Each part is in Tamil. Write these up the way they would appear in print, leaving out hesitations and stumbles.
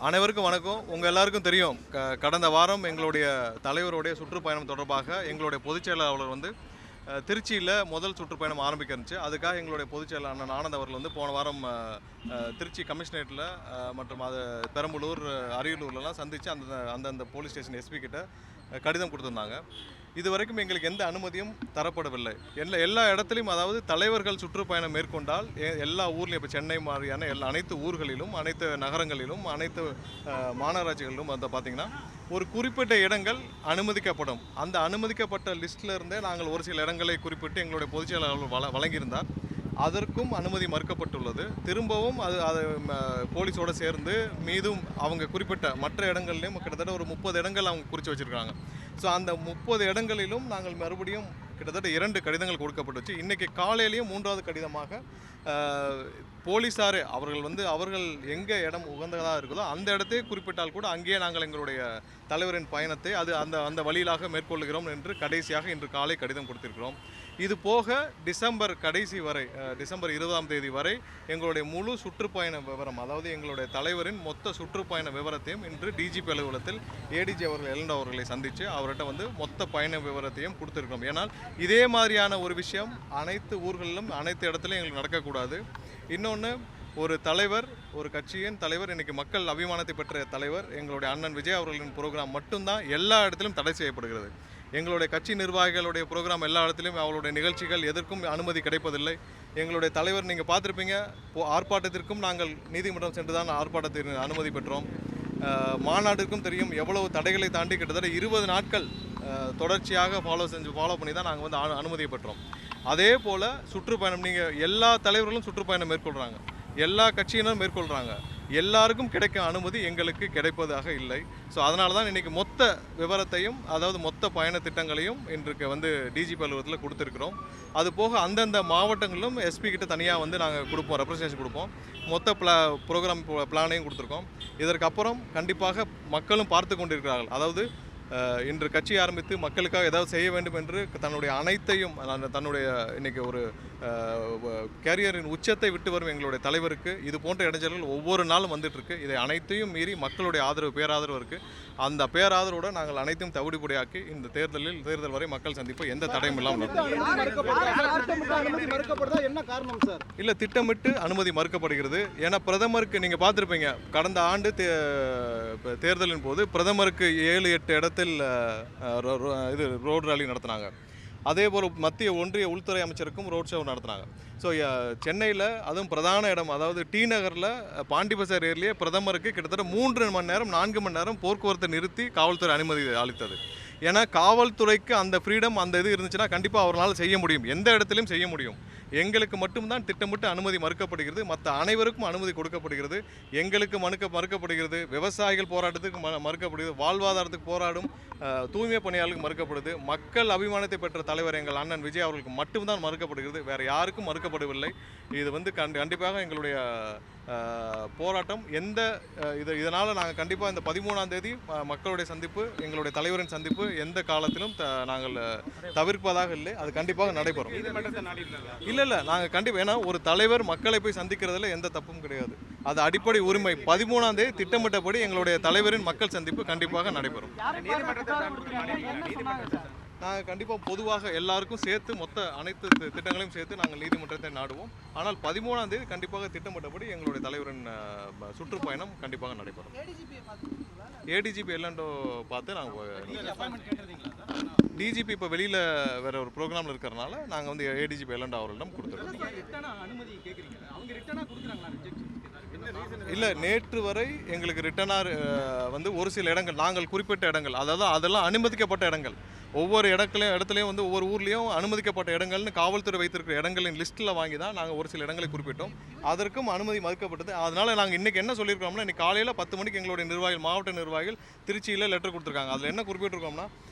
அனைவருக்கும் வணக்கம். உங்கள் எல்லாருக்கும் தெரியும், கடந்த வாரம் எங்களுடைய தலைவருடைய சுற்றுப்பயணம் தொடர்பாக எங்களுடைய பொதுச் செயலாளர் வந்து திருச்சியில் முதல் சுற்றுப்பயணம் ஆரம்பிக்க இருந்துச்சு. அதுக்காக எங்களுடைய பொதுச் செயலாளர் அண்ணன் ஆனந்த் அவர்கள் வந்து போன வாரம் திருச்சி கமிஷனரேட்டில் மற்றும் அது பெரம்பலூர் அரியலூர்லாம் சந்தித்து அந்தந்த போலீஸ் ஸ்டேஷன் எஸ்பி கிட்ட கடிதம் கொடுத்துருந்தாங்க. இது வரைக்கும் எங்களுக்கு எந்த அனுமதியும் தரப்படவில்லை. எல்லா இடத்துலையும், அதாவது தலைவர்கள் சுற்றுப்பயணம் மேற்கொண்டால் எல்லா ஊர்லேயும், இப்போ சென்னை மாதிரியான அனைத்து ஊர்களிலும், அனைத்து நகரங்களிலும், அனைத்து மாநகராட்சிகளிலும் வந்து பார்த்திங்கன்னா ஒரு குறிப்பிட்ட இடங்கள் அனுமதிக்கப்படும். அந்த அனுமதிக்கப்பட்ட லிஸ்ட்டில் இருந்தே நாங்கள் ஒரு சில இடங்களை குறிப்பிட்டு எங்களுடைய பொதுச் செயலாளர் வழங்கியிருந்தார். அதற்கும் அனுமதி மறுக்கப்பட்டுள்ளது. திரும்பவும் அது போலீஸோடு சேர்ந்து மீதும் அவங்க குறிப்பிட்ட மற்ற இடங்கள்லையும் கிட்டத்தட்ட ஒரு 30 இடங்கள் அவங்க குறித்து வச்சுருக்காங்க. ஸோ அந்த 30 இடங்களிலும் நாங்கள் மறுபடியும் கிட்டத்தட்ட 2 கடிதங்கள் கொடுக்கப்பட்டுச்சு. இன்றைக்கி காலையிலையும் 3வது கடிதமாக போலீஸாரே அவர்கள் எங்கே இடம் உகந்ததாக இருக்குதோ அந்த இடத்தையே குறிப்பிட்டால் கூட அங்கேயே நாங்கள் எங்களுடைய தலைவரின் பயணத்தை அந்த வழியிலாக மேற்கொள்கிறோம் என்று கடைசியாக இன்று காலை கடிதம் கொடுத்திருக்கிறோம். இது போக டிசம்பர் கடைசி வரை, டிசம்பர் 20ஆம் தேதி வரை எங்களுடைய முழு சுற்றுப்பயண விவரம், அதாவது எங்களுடைய தலைவரின் மொத்த சுற்றுப்பயண விவரத்தையும் இன்று டிஜிபி அலுவலகத்தில் ஏடிஜி அவர்கள் எல்என்டோ அவர்களை சந்தித்து அவர்கிட்ட வந்து மொத்த பயண விவரத்தையும் கொடுத்துருக்கோம். ஏன்னால் இதே மாதிரியான ஒரு விஷயம் அனைத்து ஊர்களிலும் அனைத்து இடத்துலையும் எங்களுக்கு நடக்கக்கூடாது. இன்னொன்று, ஒரு தலைவர், ஒரு கட்சியின் தலைவர், இன்றைக்கி மக்கள் அபிமானத்தை பெற்ற தலைவர் எங்களுடைய அண்ணன் விஜய் அவர்களின் ப்ரோக்ராம் மட்டும்தான் எல்லா இடத்திலும் தடை செய்யப்படுகிறது. எங்களுடைய கட்சி நிர்வாகிகளுடைய ப்ரோக்ராம் எல்லா இடத்துலையும் அவங்களுடைய நிகழ்ச்சிகள் எதற்கும் அனுமதி கிடைப்பதில்லை. எங்களுடைய தலைவர் நீங்கள் பார்த்துருப்பீங்க, ஆர்ப்பாட்டத்திற்கும் நாங்கள் நீதிமன்றம் சென்று தான் ஆர்ப்பாட்டத்திற்கு அனுமதி பெற்றோம். மாநாட்டிற்கும் தெரியும், எவ்வளவு தடைகளை தாண்டி கிட்டத்தட்ட 20 நாட்கள் தொடர்ச்சியாக ஃபாலோ பண்ணி தான் நாங்கள் வந்து அனுமதியை பெற்றோம். அதே போல் சுற்றுப்பயணம், நீங்கள் எல்லா தலைவர்களும் சுற்றுப்பயணம் மேற்கொள்கிறாங்க, எல்லா கட்சியினரும் மேற்கொள்கிறாங்க, எல்லாருக்கும் கிடைக்கும் அனுமதி எங்களுக்கு கிடைப்பதாக இல்லை. ஸோ அதனால தான் இன்றைக்கி மொத்த விவரத்தையும், அதாவது மொத்த பயண திட்டங்களையும் இன்றைக்கு வந்து டிஜிபி அலுவலகத்தில் கொடுத்துருக்குறோம். அது போக அந்தந்த மாவட்டங்களிலும் எஸ்பி கிட்ட தனியாக வந்து நாங்கள் கொடுப்போம், ரெப்ரசன்டேஷன் கொடுப்போம். மொத்த ப்ரோக்ராம் பிளானையும் கொடுத்துருக்கோம். இதற்கப்புறம் கண்டிப்பாக மக்களும் பார்த்து கொண்டிருக்கிறார்கள். அதாவது இன்று கட்சி ஆரம்பித்து மக்களுக்காக ஏதாவது செய்ய வேண்டும் என்று தன்னுடைய அனைத்தையும், தன்னுடைய இன்றைக்கி ஒரு கேரியரின் உச்சத்தை விட்டு வரும் எங்களுடைய தலைவருக்கு இது போன்ற இடைஞ்சல்கள் ஒவ்வொரு நாளும் வந்துட்டுருக்கு. இதை அனைத்தையும் மீறி மக்களுடைய ஆதரவு, பேராதரவு இருக்குது. அந்த பேராதரவோடு நாங்கள் அனைத்தையும் தவிடுபடியாக்கி இந்த தேர்தல் வரை மக்கள் சந்திப்பு எந்த தடையும் இல்லாமல் இல்லை, திட்டமிட்டு அனுமதி மறுக்கப்படுகிறது. ஏன்னா பிரதமருக்கு நீங்கள் பார்த்துருப்பீங்க, கடந்த ஆண்டு தேர்தலின் போது பிரதமருக்கு 7-8 இடத்தில் இது ரோடு ராலி நடத்தினாங்க. அதே போல் மத்திய ஒன்றிய உள்துறை அமைச்சருக்கும் ரோட் ஷோ நடத்துனாங்க. ஸோ சென்னையில், அதுவும் பிரதான இடம், அதாவது டி நகரில் பாண்டி பசார் ஏரியிலேயே பிரதமருக்கு கிட்டத்தட்ட 3 மணி நேரம் 4 மணி நேரம் போக்குவரத்தை நிறுத்தி காவல்துறை அனுமதி அளித்தது. ஏன்னா காவல்துறைக்கு அந்த ஃப்ரீடம், அந்த இது இருந்துச்சுன்னா கண்டிப்பாக அவரால் செய்ய முடியும், எந்த இடத்துலையும் செய்ய முடியும். எங்களுக்கு மட்டும்தான் திட்டமிட்டு அனுமதி மறுக்கப்படுகிறது, மற்ற அனைவருக்கும் அனுமதி கொடுக்கப்படுகிறது. எங்களுக்கு மறுக்கப்படுகிறது, விவசாயிகள் போராட்டத்துக்கு மறுக்கப்படுகிறது, வாழ்வாதாரத்துக்கு போராடும் தூய்மை பணியாளர்களுக்கு மறுக்கப்படுது. மக்கள் அபிமானத்தை பெற்ற தலைவர் எங்கள் அண்ணன் விஜய் அவர்களுக்கு மட்டும்தான் மறுக்கப்படுகிறது, வேறு யாருக்கும் மறுக்கப்படவில்லை. இது வந்து கண்டிப்பாக எங்களுடைய போராட்டம் இதனால் நாங்கள் கண்டிப்பாக இந்த 13ஆம் தேதி மக்களுடைய சந்திப்பு, எங்களுடைய தலைவரின் சந்திப்பு எந்த காலத்திலும் நாங்கள் தவிர்ப்பதாக இல்லை. அது கண்டிப்பாக நடைபெறும். இல்லை, நாங்கள் கண்டிப்பாக, ஏன்னா ஒரு தலைவர் மக்களை போய் சந்திக்கிறதுல எந்த தப்பும் கிடையாது, அது அடிப்படை உரிமை. 13ஆம் தேதி திட்டமிட்டபடி எங்களுடைய தலைவரின் மக்கள் சந்திப்பு கண்டிப்பாக நடைபெறும். நாங்கள் கண்டிப்பாக பொதுவாக எல்லாருக்கும் சேர்த்து மொத்த அனைத்து திட்டங்களையும் சேர்த்து நாங்கள் நீதிமன்றத்தை நாடுவோம். ஆனால் 13ஆம் தேதி கண்டிப்பாக திட்டமிட்டபடி எங்களுடைய தலைவரின் சுற்றுப்பயணம் கண்டிப்பாக நடைபெறும். ஏடிஜிபி எல்என்டோ பார்த்து நாங்கள் டிஜிபி இப்போ வெளியில் வேறு ஒரு ப்ரோக்ராமில் இருக்கிறனால நாங்கள் வந்து ஏடிஜிபி எல்என்டோ அவர்களிடம் கொடுத்துருக்கோம். இல்லை, நேற்று வரை எங்களுக்கு ரிட்டனாக வந்து ஒரு சில இடங்கள், நாங்கள் குறிப்பிட்ட இடங்கள், அதாவது அதெல்லாம் அனுமதிக்கப்பட்ட இடங்கள், ஒவ்வொரு இடத்துலையும் வந்து ஒவ்வொரு ஊர்லேயும் அனுமதிக்கப்பட்ட இடங்கள்னு காவல்துறை வைத்திருக்கிற இடங்களின் லிஸ்ட்டில் வாங்கி தான் நாங்கள் ஒரு சில இடங்களை குறிப்பிட்டோம். அதற்கும் அனுமதி மறுக்கப்பட்டது. அதனால் நாங்கள் இன்றைக்கி என்ன சொல்லியிருக்கோம்னா, இன்றைக்கி காலையில் 10 மணிக்கு எங்களுடைய நிர்வாகிகள், மாவட்ட நிர்வாகிகள் திருச்சியில் லெட்டர் கொடுத்துருக்காங்க. அதில் என்ன குறிப்பிட்டிருக்கோம்னா,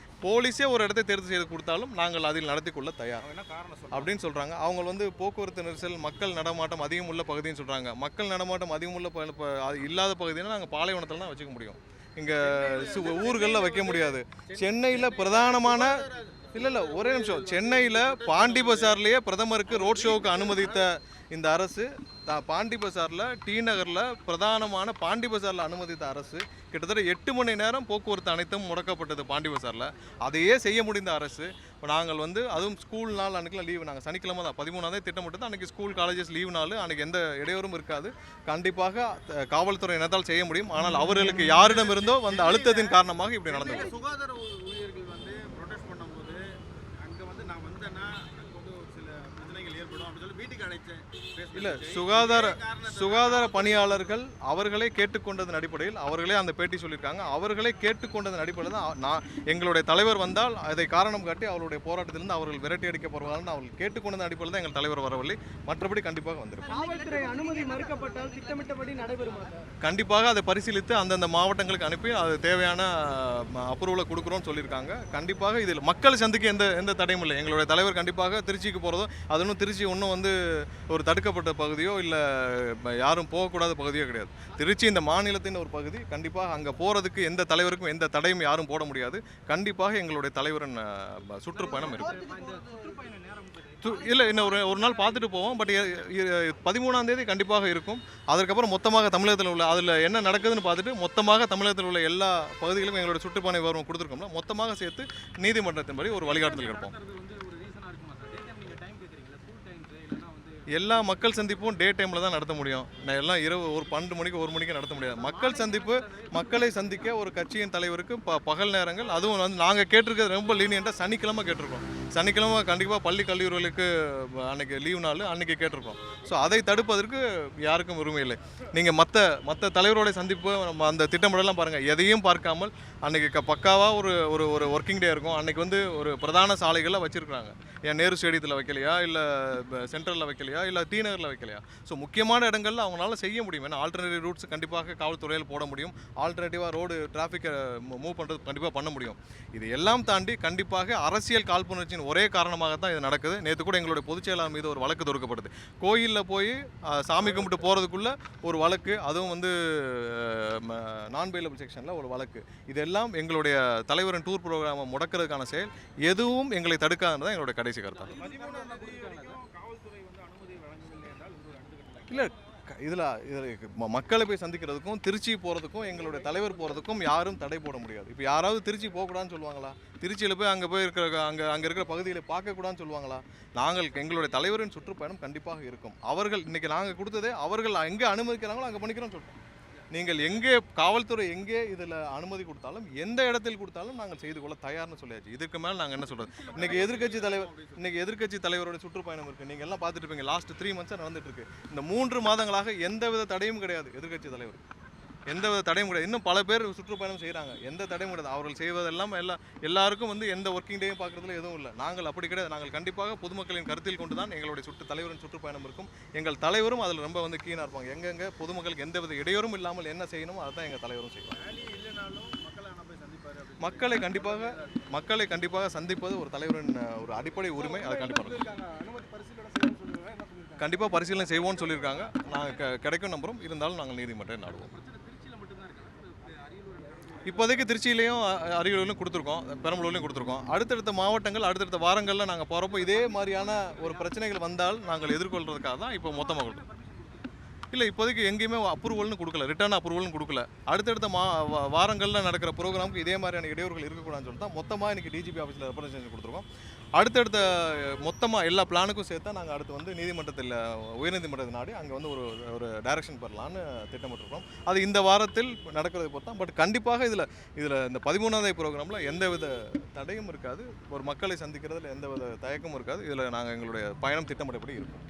போலீஸே ஒரு இடத்தை தேர்வு செய்து கொடுத்தாலும் நாங்கள் அதில் நடத்தி கொள்ள தயார் அப்படின்னு சொல்கிறாங்க. அவங்க வந்து போக்குவரத்து நெரிசல், மக்கள் நடமாட்டம் அதிகம் உள்ள பகுதின்னு சொல்கிறாங்க. மக்கள் நடமாட்டம் அதிகம் உள்ள இல்லாத பகுதினா நாங்கள் பாலைவனத்தில் தான் வச்சுக்க முடியும். இங்கே ஊர்களில் வைக்க முடியாது. சென்னையில் பிரதானமான இல்லை ஒரே நிமிஷம், சென்னையில் பாண்டி பஜார்லேயே பிரதமருக்கு ரோட் ஷோவுக்கு அனுமதித்த இந்த அரசு பாண்டி பஜாரில், டி நகரில் பிரதானமான பாண்டி பஜாரில் அனுமதித்த அரசு கிட்டத்தட்ட 8 மணி நேரம் போக்குவரத்து அனைத்தும் முடக்கப்பட்டது பாண்டி பஜாரில். அதையே செய்ய முடிந்த அரசு. இப்போ நாங்கள் வந்து அதுவும் ஸ்கூல் நாள் அன்றைக்கெலாம் லீவு, நாங்கள் சனிக்கிழமை தான் 13ஆம் தேதி திட்டமிட்டது. அன்றைக்கி ஸ்கூல் காலேஜஸ் லீவு நாள், அன்றைக்கி எந்த இடையூறும் இருக்காது. கண்டிப்பாக காவல்துறை என்னத்தால் செய்ய முடியும். ஆனால் அவர்களுக்கு யாரிடமிருந்தோ வந்த அழுத்தத்தின் காரணமாக இப்படி நடந்தது. சுகாதார ஊழியர்கள் வந்து ப்ரொடெஸ்ட் பண்ணும்போது அங்கே வந்து நான் வந்தேன்னா ஒரு சில பிரச்சனைகள் ஏற்படும் அப்படின்னு சொல்லி வீட்டுக்கு அழைச்சேன். இல்லை, சுகாதார பணியாளர்கள் அவர்களே கேட்டுக்கொண்டதன் அடிப்படையில் அவர்களே அந்த பேட்டி சொல்லியிருக்காங்க. அவர்களே கேட்டுக்கொண்டதன் அடிப்படையில் தான் எங்களுடைய தலைவர் வந்தால் அதை காரணம் காட்டி அவருடைய போராட்டத்திலிருந்து அவர்கள் விரட்டி அடிக்கப்படுவார்கள் அவர்கள் கேட்டுக்கொண்டதன் அடிப்படையில் தான் எங்கள் தலைவர் வரவில்லை. மற்றபடி கண்டிப்பாக வந்திருக்கும். காவல்துறை அனுமதி மறுக்கப்பட்டால் திட்டமிட்டபடி நடைபெறுமா? கண்டிப்பாக அதை பரிசீலித்து அந்தந்த மாவட்டங்களுக்கு அனுப்பி அது தேவையான அப்ரூவலை கொடுக்குறோம்னு சொல்லியிருக்காங்க. கண்டிப்பாக இதில் மக்கள் சந்திக்க எந்த தடையும் இல்லை. எங்களுடைய தலைவர் கண்டிப்பாக திருச்சிக்கு போகிறதோ, அது ஒன்றும் திருச்சி ஒன்றும் வந்து ஒரு தடுக்கப்பட்ட பகுதியோ இல்லை யாரும் போகக்கூடாத பகுதியோ கிடையாது. திருச்சி இந்த மாநிலத்தின் ஒரு பகுதி. கண்டிப்பாக அங்கே போகிறதுக்கு எந்த தலைவருக்கும் எந்த தடையும் யாரும் போட முடியாது. கண்டிப்பாக எங்களுடைய தலைவரின் சுற்றுப்பயணம் இருக்கும். இல்லை, இன்னும் ஒரு நாள் பார்த்துட்டு போவோம். பட் 13ஆம் தேதி கண்டிப்பாக இருக்கும். அதற்கப்புறம் மொத்தமாக தமிழகத்தில் உள்ள அதில் என்ன நடக்குதுன்னு பார்த்துட்டு மொத்தமாக தமிழகத்தில் உள்ள எல்லா பகுதிகளும் எங்களோட சுற்றுப்பயண விவரம் கொடுத்துருக்கோம்ல, மொத்தமாக சேர்த்து நீதிமன்றத்தின்படி ஒரு வழிகாட்டுதல் இருப்போம். எல்லா மக்கள் சந்திப்பும் டே டைமில் தான் நடத்த முடியும். நான் எல்லாம் இரவு ஒரு 12 மணிக்கு 1 மணிக்கு நடத்த முடியாது. மக்கள் சந்திப்பு, மக்களை சந்திக்க ஒரு கட்சியின் தலைவருக்கு பகல் நேரங்கள், அதுவும் வந்து நாங்கள் கேட்டிருக்கிறது ரொம்ப லீனியண்ட்டாக சனிக்கிழமை கேட்டிருக்கோம். சனிக்கிழமை கண்டிப்பாக பள்ளி கல்லூரிகளுக்கு அன்றைக்கி லீவ் நாள் அன்றைக்கி கேட்டிருக்கோம். ஸோ அதை தடுப்பதற்கு யாருக்கும் உரிமை இல்லை. நீங்கள் மற்ற தலைவரோட சந்திப்பு அந்த திட்டமிடலாம் பாருங்கள். எதையும் பார்க்காமல் அன்றைக்கி பக்காவாக ஒரு ஒர்க்கிங் டே இருக்கும். அன்றைக்கி வந்து ஒரு பிரதான சாலைகளில் வச்சுருக்குறாங்க. ஏன் நேரு ஸ்டேடியத்தில் வைக்கலையா, இல்லை சென்ட்ரலில் வைக்கலையா, இல்லை டி நகரில் வைக்கலையா? ஸோ முக்கியமான இடங்களில் அவங்களால செய்ய முடியும். ஏன்னா ஆல்டர்னேட்டிவ் ரூட்ஸ் கண்டிப்பாக காவல்துறையில் போட முடியும். ஆல்டர்னேட்டிவாக ரோடு டிராஃபிக்கை மூவ் பண்ணுறது கண்டிப்பாக பண்ண முடியும். இது எல்லாம் தாண்டி கண்டிப்பாக அரசியல் காழ்ப்புணர்ச்சியின் ஒரே காரணமாக தான் இது நடக்குது. நேற்று கூட எங்களுடைய பொதுச் செயலாளர் மீது ஒரு வழக்கு தொடுக்கப்படுது. கோயிலில் போய் சாமி கும்பிட்டு போகிறதுக்குள்ளே ஒரு வழக்கு, அதுவும் வந்து நான் பெயிலபிள் செக்ஷனில் ஒரு வழக்கு. இதெல்லாம் எங்களுடைய தலைவரின் டூர் ப்ரோக்ராமை முடக்கிறதுக்கான செயல். எதுவும் எங்களை தடுக்காதுன்னு தான் எங்களுடைய கடைசி கருத்தாக. இல்லை, இதில் மக்களை போய் சந்திக்கிறதுக்கும் திருச்சி போகிறதுக்கும் எங்களுடைய தலைவர் போகிறதுக்கும் யாரும் தடை போட முடியாது. இப்போ யாராவது திருச்சி போகக்கூடாதுன்னு சொல்லுவாங்களா? திருச்சியில் போய் அங்கே போய் இருக்கிற அங்கே இருக்கிற பகுதிகளை பார்க்கக்கூடாதுன்னு சொல்லுவாங்களா? எங்களுடைய தலைவரின் சுற்றுப்பயணம் கண்டிப்பாக இருக்கும். அவர்கள் இன்றைக்கி நாங்கள் கொடுத்ததே அவர்கள் எங்கே அனுமதிக்கிறாங்களோ அங்கே பண்ணிக்கிறோம்னு சொல்கிறோம். நீங்கள் எங்கே காவல்துறை எங்கே இதில் அனுமதி கொடுத்தாலும், எந்த இடத்தில் கொடுத்தாலும் நாங்கள் செய்து கொள்ள தயார்னு சொல்லியாச்சு. இதுக்கு மேலே நாங்கள் என்ன சொல்கிறது? இன்றைக்கி எதிர்க்கட்சி தலைவரோட சுற்றுப்பயணம் இருக்குது. நீங்கள் எல்லாம் பார்த்துட்டு இருப்பீங்க. லாஸ்ட் 3 மந்த்ஸாக நடந்துட்டு இருக்கு. இந்த 3 மாதங்களாக எந்தவித தடையும் கிடையாது. எதிர்க்கட்சி தலைவர் எந்தவித தடையும் கிடையாது. இன்னும் பல பேர் சுற்றுப்பயணம் செய்கிறாங்க. எந்த தடையும் கிடையாது. அவர்கள் செய்வதெல்லாம் எல்லாருக்கும் வந்து எந்த ஒர்க்கிங் டேயும் பார்க்குறதுல எதுவும் இல்லை. நாங்கள் அப்படி கிடையாது. நாங்கள் கண்டிப்பாக பொதுமக்களின் கருத்தில் கொண்டு தான் எங்களுடைய தலைவரின் சுற்றுப்பயணம் இருக்கும். எங்கள் தலைவரும் அதில் ரொம்ப வந்து கீனாக இருப்பாங்க. எங்கெங்கே பொதுமக்களுக்கு எந்தவித இடையூறும் இல்லாமல் என்ன செய்யணுமோ அதை தான் எங்கள் தலைவரும் செய்வாங்க. மக்களை கண்டிப்பாக சந்திப்பது ஒரு தலைவரின் ஒரு அடிப்படை உரிமை. அதை கண்டிப்பாக பரிசீலனை செய்வோம்னு சொல்லியிருக்காங்க. நாங்கள் கிடைக்கும் நம்புகிறோம். இருந்தாலும் நாங்கள் நீதிமன்றம் நாடுவோம். இப்போதைக்கு திருச்சியிலையும் அரியலூர்லையும் கொடுத்துருக்கோம், பெரம்பலூர்லையும் கொடுத்துருக்கோம். அடுத்தடுத்த மாவட்டங்கள் அடுத்தடுத்த வாரங்களில் நாங்கள் போகிறப்போ இதே மாதிரியான ஒரு பிரச்சனைகள் வந்தால் நாங்கள் எதிர்கொள்கிறதுக்காக தான் இப்போ மொத்தமாக கொடுத்தோம். இல்லை, இப்போதைக்கு எங்கேயுமே அப்ரூவல்னு கொடுக்கல, ரிட்டர்ன் அப்ரூவல்னு கொடுக்கல. அடுத்தடுத்த வாரங்களில் நடக்கிற ப்ரோக்ராமுக்கு இதே மாதிரியான இடையூறுகள் இருக்கக்கூடாதுன்னு சொல்லிட்டு தான் மொத்தமாக இன்றைக்கி டிஜிபி ஆஃபீஸில் ரெப்ரசன்டேஷன் கொடுத்துருக்கோம். அடுத்தடுத்த மொத்தமாக எல்லா பிளானுக்கும் சேர்த்தா நாங்கள் அடுத்து வந்து நீதிமன்றத்தில் உயர்நீதிமன்றத்தை நாடி அங்கே வந்து ஒரு டைரக்ஷன் பெறலான்னு திட்டமிட்டிருக்கோம். அது இந்த வாரத்தில் நடக்கிறதை பொறுத்தான். பட் கண்டிப்பாக இதில் இந்த 13ஆம் தேதி ப்ரோக்ராமில் எந்தவித தடையும் இருக்காது. ஒரு மக்களை சந்திக்கிறதுல எந்தவித தயக்கமும் இருக்காது. இதில் நாங்கள் எங்களுடைய பயணம் திட்டமிட்டபடி இருக்கும்.